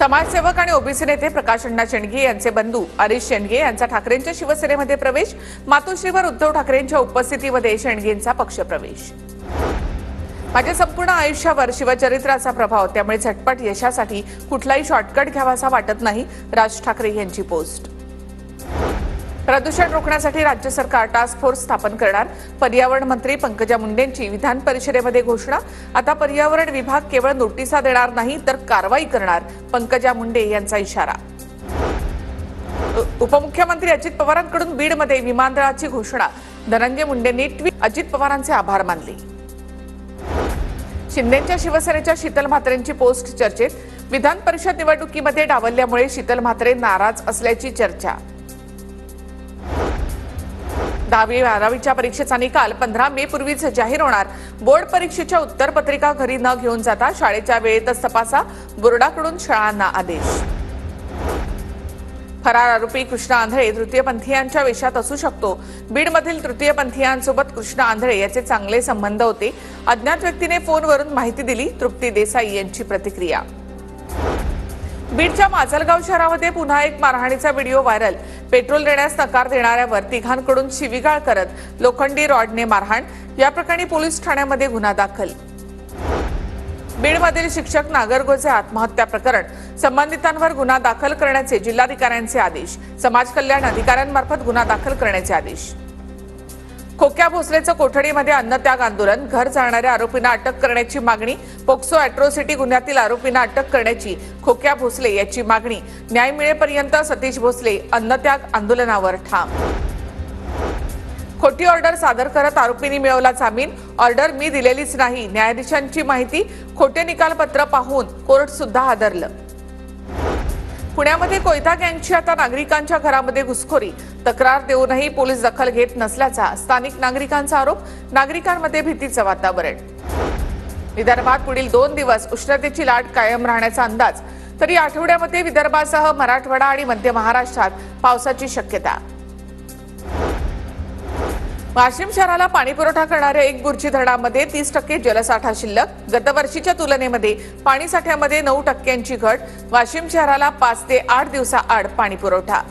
समाजसेवक आणि ओबीसी नेते प्रकाश अण्णा शेंडगे यांचे बंधू हरीश शेंडगे यांचा ठाकरेंच्या शिवसेनेमध्ये प्रवेश। मातोश्रीवर उद्धव ठाकरेंच्या उपस्थितीमध्ये शेंडगेंचा पक्षप्रवेश। माझ्या संपूर्ण आयुष्यावर शिवचरित्राचा प्रभाव, त्यामुळे झटपट यशासाठी कुठलाही शॉर्टकट घ्यावासा वाटत नाही, राज ठाकरे यांची पोस्ट। प्रदूषण रोखण्यासाठी राज्य सरकार टास्क फोर्स स्थापन करणार, पर्यावरण मंत्री पंकजा मुंडेंची विधान परिषदेमध्ये घोषणा। आता पर्यावरण विभाग केवळ नोटिसा देणार नाही तर कारवाई करणार, पंकजा मुंडे यांचा इशारा। उपमुख्यमंत्री अजित पवारांकडून बीडमध्ये विमानतळाची घोषणा, धनंजय मुंडेंनी ट्विट अजित पवारांचे आभार मानले। शिंदेच्या शिवसेनेच्या शीतल म्हात्रेंची पोस्ट चर्चेत, विधान परिषद निवडणुकीमध्ये डावलल्यामुळे शीतल म्हात्रे नाराज असल्याची चर्चा। 10वी-12वीच्या परीक्षेचा निकाल 15 मे पूर्वीच जाहीर होणार, बोर्ड परीक्षेच्या उत्तरपत्रिका घरी न घेऊन जाता शाळेच्या वेळेतच तपासा, बोर्डाकडून शाळांना आदेश। फरार आरोपी कृष्णा आंधळे तृतीयपंथीयांच्या वेशात असू शकतो, बीडमधील तृतीयपंथीयांसोबत कृष्णा आंधळे याचे चांगले संबंध होते, अज्ञात व्यक्तीने फोनवरून माहिती दिली, तृप्ती देसाई यांची प्रतिक्रिया। बीडच्या माजलगाव शहरामध्ये पुन्हा एक मारहाणीचा व्हिडिओ व्हायरल, पेट्रोल देण्यास नकार देणाऱ्यावर तिघांकडून शिवीगाळ करत लोखंडी रॉडने मारहाण, या प्रकरणी पोलीस ठाण्यामध्ये गुन्हा दाखल। बीडमधील शिक्षक नागरगोजे आत्महत्या प्रकरण, संबंधितांवर गुन्हा दाखल करण्याचे जिल्हाधिकाऱ्यांचे आदेश, समाज कल्याण अधिकाऱ्यांमार्फत गुन्हा दाखल करण्याचे आदेश। खोक्या भोसलेचं कोठडीमध्ये अन्नत्याग आंदोलन, घर जाळणाऱ्या आरोपींना अटक करण्याची मागणी, पोक्सो अॅट्रॉसिटी गुन्ह्यातील आरोपींना अटक करण्याची खोक्या भोसले याची मागणी, न्याय मिळेपर्यंत सतीश भोसले अन्नत्याग आंदोलनावर ठाम। खोटी ऑर्डर सादर करत आरोपींनी मिळवला जामीन, ऑर्डर मी दिलेलीच नाही, न्यायाधीशांची माहिती, खोटे निकालपत्र पाहून कोर्ट सुद्धा हादरलं। पुण्यामध्ये कोयता गँगची आता नागरिकांच्या घरामध्ये घुसखोरी, तक्रार देऊनही पोलीस दखल घेत नसल्याचा स्थानिक नागरिकांचा आरोप, नागरिकांमध्ये भीतीचं वातावरण। विदर्भात पुढील 2 दिवस उष्णतेची लाट कायम राहण्याचा अंदाज, तरी आठवड्यामध्ये विदर्भासह मराठवाडा आणि मध्य महाराष्ट्रात पावसाची शक्यता। वाशिम शहराला पाणीपुरवठा करणाऱ्या एक बुर्जी धरणामध्ये 30% जलसाठा शिल्लक, गतवर्षीच्या तुलनेमध्ये पाणीसाठ्यामध्ये 9% घट, वाशिम शहराला 5 ते 8 दिवसाआड पाणीपुरवठा।